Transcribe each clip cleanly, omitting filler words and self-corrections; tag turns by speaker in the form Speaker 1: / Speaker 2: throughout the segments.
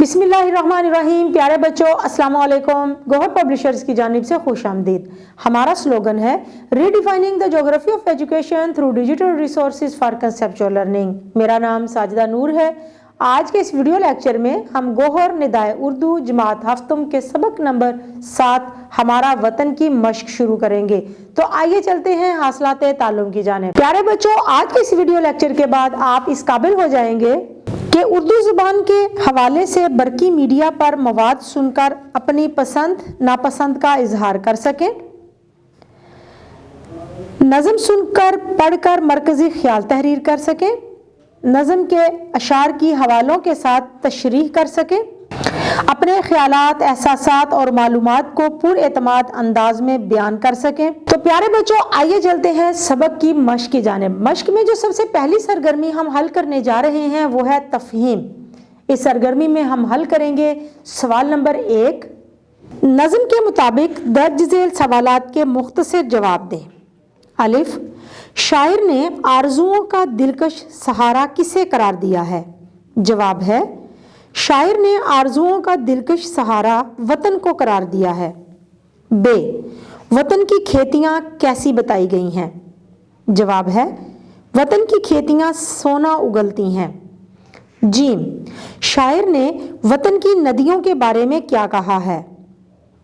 Speaker 1: बिस्मिल्लाहिर्रहमानिर्रहीम। प्यारे बच्चों, अस्सलाम वालेकुम। गौहर पब्लिशर्स की जानिब से खुश आमदीद। हमारा स्लोगन है redefining the geography of education through digital resources for conceptual learning. मेरा नाम साजिदा नूर है। आज के इस वीडियो लेक्चर में हम गौहर निदाए उर्दू जमात हफ्तम के सबक नंबर 7 हमारा वतन की मश्क शुरू करेंगे। तो आइए चलते हैं हासिलाते ताल्लुम की जानिब। प्यारे बच्चों, आज के इस वीडियो लेक्चर के बाद आप इस काबिल हो जाएंगे कि उर्दू ज़ुबान के हवाले से बरकी मीडिया पर मवाद सुनकर अपनी पसंद नापसंद का इजहार कर सकें, नज़म सुनकर पढ़कर मरकज़ी ख्याल तहरीर कर सकें, नज़म के अशार की हवालों के साथ तशरीह कर सकें, अपने ख्यालात, एहसासात और मालूमात को पुरएतमाद अंदाज में बयान कर सकें। तो प्यारे बच्चों, आइए चलते हैं सबक की मश्क की जानिब। मश्क में जो सबसे पहली सरगर्मी हम हल करने जा रहे हैं वो है तफहीम। इस सरगर्मी में हम हल करेंगे सवाल नंबर 1। नज़म के मुताबिक दर्ज झेल सवालात के मुख्तसर जवाब दें। अलिफ, शायर ने आरज़ुओं का दिलकश सहारा किसे करार दिया है? जवाब है, शायर ने आरज़ुओं का दिलकश सहारा वतन को करार दिया है। बे, वतन की खेतियाँ कैसी बताई गई हैं? जवाब है, वतन की खेतियाँ सोना उगलती हैं। जीम, शायर ने वतन की नदियों के बारे में क्या कहा है?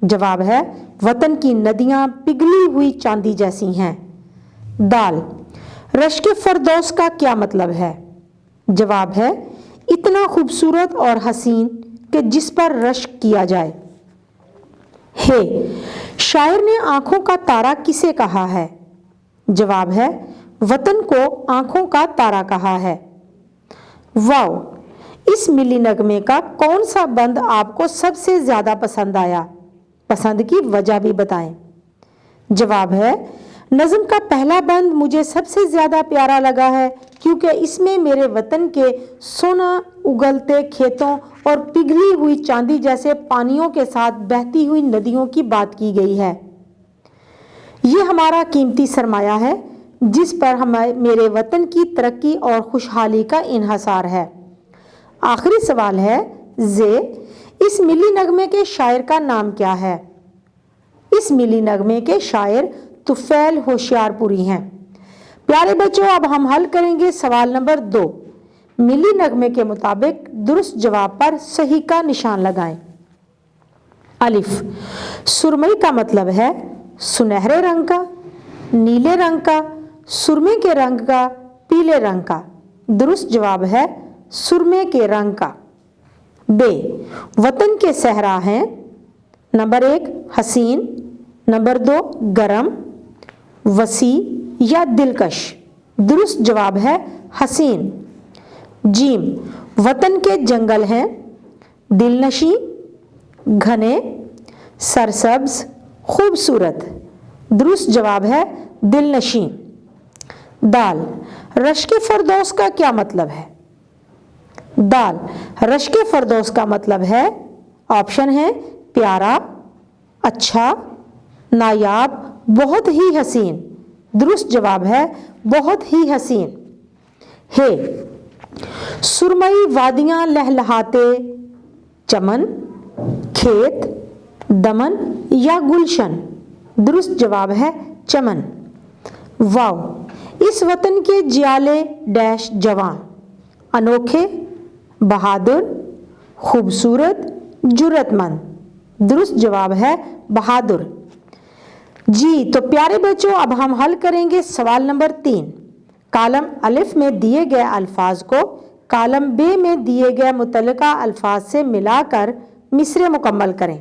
Speaker 1: जवाब है, वतन की नदियाँ पिघली हुई चांदी जैसी हैं। दाल, रश्क फरदौस का क्या मतलब है? जवाब है, इतना खूबसूरत और हसीन कि जिस पर रश्क किया जाए। हे, शायर ने आंखों का तारा किसे कहा है? जवाब है, वतन को आंखों का तारा कहा है। वाओ, इस मिली नगमे का कौन सा बंद आपको सबसे ज्यादा पसंद आया? पसंद की वजह भी बताएं। जवाब है, नज़म का पहला बंद मुझे सबसे ज़्यादा प्यारा लगा है क्योंकि इसमें मेरे वतन के सोना उगलते खेतों और पिघली हुई चांदी जैसे पानियों के साथ बहती हुई नदियों की बात की गई है। ये हमारा कीमती सरमाया है जिस पर मेरे वतन की तरक्की और खुशहाली का इन्हसार है। आखिरी सवाल है जे, इस मिली नगमे के शायर का नाम क्या है? इस मिली नगमे के शायर तुफैल होशियारपुरी हैं। प्यारे बच्चों, अब हम हल करेंगे सवाल नंबर 2। मिली नगमे के मुताबिक दुरुस्त जवाब पर सही का निशान लगाएं। अलिफ, सुरमई का मतलब है सुनहरे रंग का, नीले रंग का, सुरमे के रंग का, पीले रंग का। दुरुस्त जवाब है सुरमे के रंग का। बे, वतन के सहरा हैं। नंबर 1 हसीन, नंबर 2 गरम, वसी या दिलकश। दुरुस्त जवाब है हसीन। जीम, वतन के जंगल हैं दिलनशी, घने, सरसब्ज, खूबसूरत। दुरुस्त जवाब है दिलनशी। दाल, रश्क फरदौस का क्या मतलब है? दाल, रश्क फरदौस का मतलब है, ऑप्शन है प्यारा, अच्छा, नायाब, बहुत ही हसीन। दुरुस्त जवाब है बहुत ही हसीन। हे, सुरमई वादियां लहलहाते चमन, खेत, दमन या गुलशन। दुरुस्त जवाब है चमन। वाव, इस वतन के जियाले डैश जवां, अनोखे, बहादुर, खूबसूरत, जुर्रतमंद। दुरुस्त जवाब है बहादुर। जी, तो प्यारे बच्चों, अब हम हल करेंगे सवाल नंबर 3। कालम अलिफ में दिए गए अल्फाज को कालम बे में दिए गए मुतल्लिका अल्फाज से मिलाकर मिसरे मुकम्मल करें।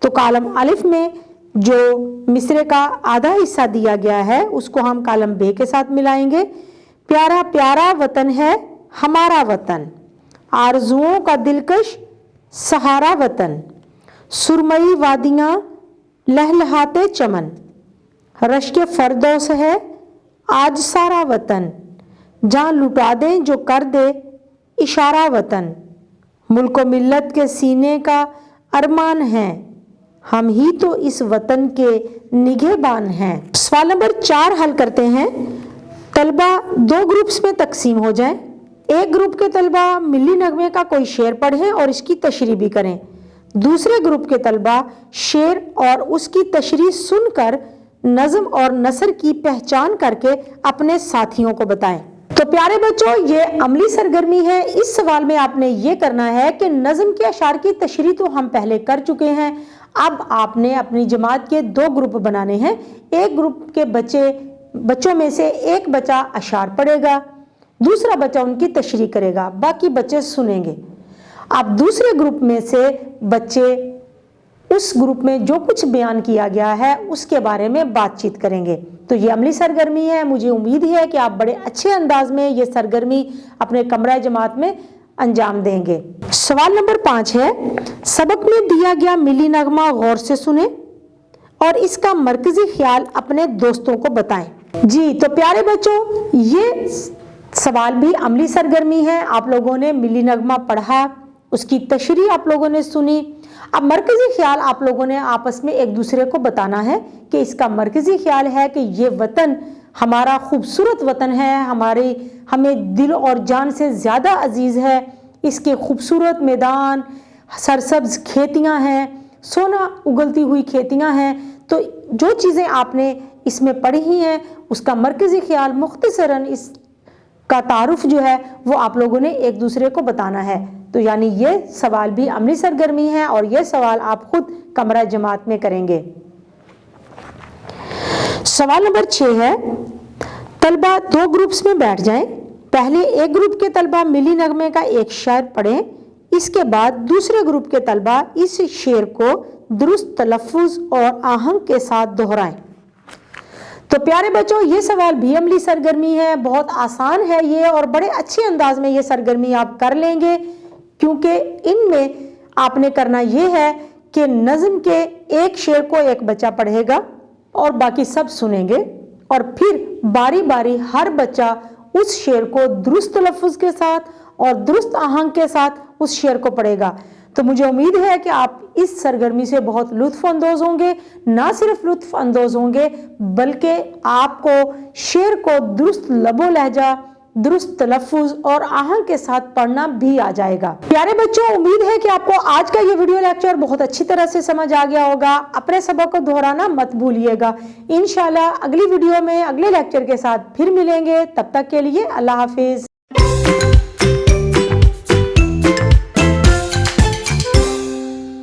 Speaker 1: तो कालम अलिफ में जो मिसरे का आधा हिस्सा दिया गया है उसको हम कालम बे के साथ मिलाएंगे। प्यारा प्यारा वतन है हमारा वतन, आरज़ुओं का दिलकश सहारा वतन, सुरमई वादियाँ लहलहाते चमन, रश्क फरदौस है आज सारा वतन, जहाँ लुटा दें जो कर दे इशारा वतन, मुल्क मिल्लत के सीने का अरमान है, हम ही तो इस वतन के निगहबान हैं। सवाल नंबर 4 हल करते हैं। तलबा 2 ग्रुप्स में तकसीम हो जाएं। ایک گروپ کے طلبہ ملی نغمے کا کوئی شعر پڑھیں اور اس کی تشریح بھی کریں، دوسرے گروپ کے طلبہ شعر اور اس کی تشریح سن کر نظم اور نثر کی پہچان کر کے اپنے ساتھیوں کو بتائیں۔ تو پیارے بچوں، یہ عملی سرگرمی ہے۔ اس سوال میں آپ نے یہ کرنا ہے کہ نظم کے اشعار کی تشریح تو ہم پہلے کر چکے ہیں، اب آپ نے اپنی جماعت کے 2 گروپ بنانے ہیں۔ ایک گروپ کے بچوں میں سے ایک بچہ اشعار پڑھے گا، دوسرا بچہ ان کی تشریح کرے گا، باقی بچے سنیں گے۔ اب دوسرے گروپ میں سے بچے اس گروپ میں جو کچھ بیان کیا گیا ہے اس کے بارے میں بات چیت کریں گے۔ تو یہ عملی سرگرمی ہے۔ مجھے امید ہے کہ آپ بڑے اچھے انداز میں یہ سرگرمی اپنے کمرہ جماعت میں انجام دیں گے۔ سوال نمبر 5 ہے، سبق میں دیا گیا ملی نغمہ غور سے سنیں اور اس کا مرکزی خیال اپنے دوستوں کو بتائیں۔ جی تو پیارے بچوں، یہ سوال بھی عملی سرگرمی ہے۔ آپ لوگوں نے ملی نغمہ پڑھا، اس کی تشریح آپ لوگوں نے سنی۔ اب مرکزی خیال آپ لوگوں نے آپس میں ایک دوسرے کو بتانا ہے کہ اس کا مرکزی خیال ہے کہ یہ وطن ہمارا خوبصورت وطن ہے، ہمیں دل اور جان سے زیادہ عزیز ہے۔ اس کے خوبصورت میدان، سرسبز کھیتیاں ہیں، سونا اگلتی ہوئی کھیتیاں ہیں۔ تو جو چیزیں آپ نے اس میں پڑھی ہیں اس کا مرکزی خیال مختصراً اس کا تعارف جو ہے وہ آپ لوگوں نے ایک دوسرے کو بتانا ہے۔ تو یعنی یہ سوال بھی عملی سرگرمی ہے اور یہ سوال آپ خود کمرہ جماعت میں کریں گے۔ سوال نمبر 6 ہے، طلبہ 2 گروپس میں بیٹھ جائیں۔ پہلے ایک گروپ کے طلبہ ملی نغمے کا ایک شعر پڑھیں، اس کے بعد دوسرے گروپ کے طلبہ اس شعر کو درست تلفظ اور آہنگ کے ساتھ دہرائیں۔ تو پیارے بچوں، یہ سوال بھی عملی سرگرمی ہے، بہت آسان ہے یہ، اور بڑے اچھے انداز میں یہ سرگرمی آپ کر لیں گے، کیونکہ ان میں آپ نے کرنا یہ ہے کہ نظم کے ایک شعر کو ایک بچہ پڑھے گا اور باقی سب سنیں گے، اور پھر باری باری ہر بچہ اس شعر کو درست تلفظ کے ساتھ اور درست آہنگ کے ساتھ اس شعر کو پڑھے گا۔ تو مجھے امید ہے کہ آپ اس سرگرمی سے بہت لطف اندوز ہوں گے۔ نہ صرف لطف اندوز ہوں گے بلکہ آپ کو شعر کو درست لب و لہجہ، درست تلفظ اور آہنگ کے ساتھ پڑھنا بھی آ جائے گا۔ پیارے بچوں، امید ہے کہ آپ کو آج کا یہ ویڈیو لیکچر بہت اچھی طرح سے سمجھ آ گیا ہوگا۔ اپنے سبق کو دہرانا مت بھولیے گا۔ انشاءاللہ اگلی ویڈیو میں اگلے لیکچر کے ساتھ پھر ملیں گے۔ تب تک کے لیے اللہ حافظ۔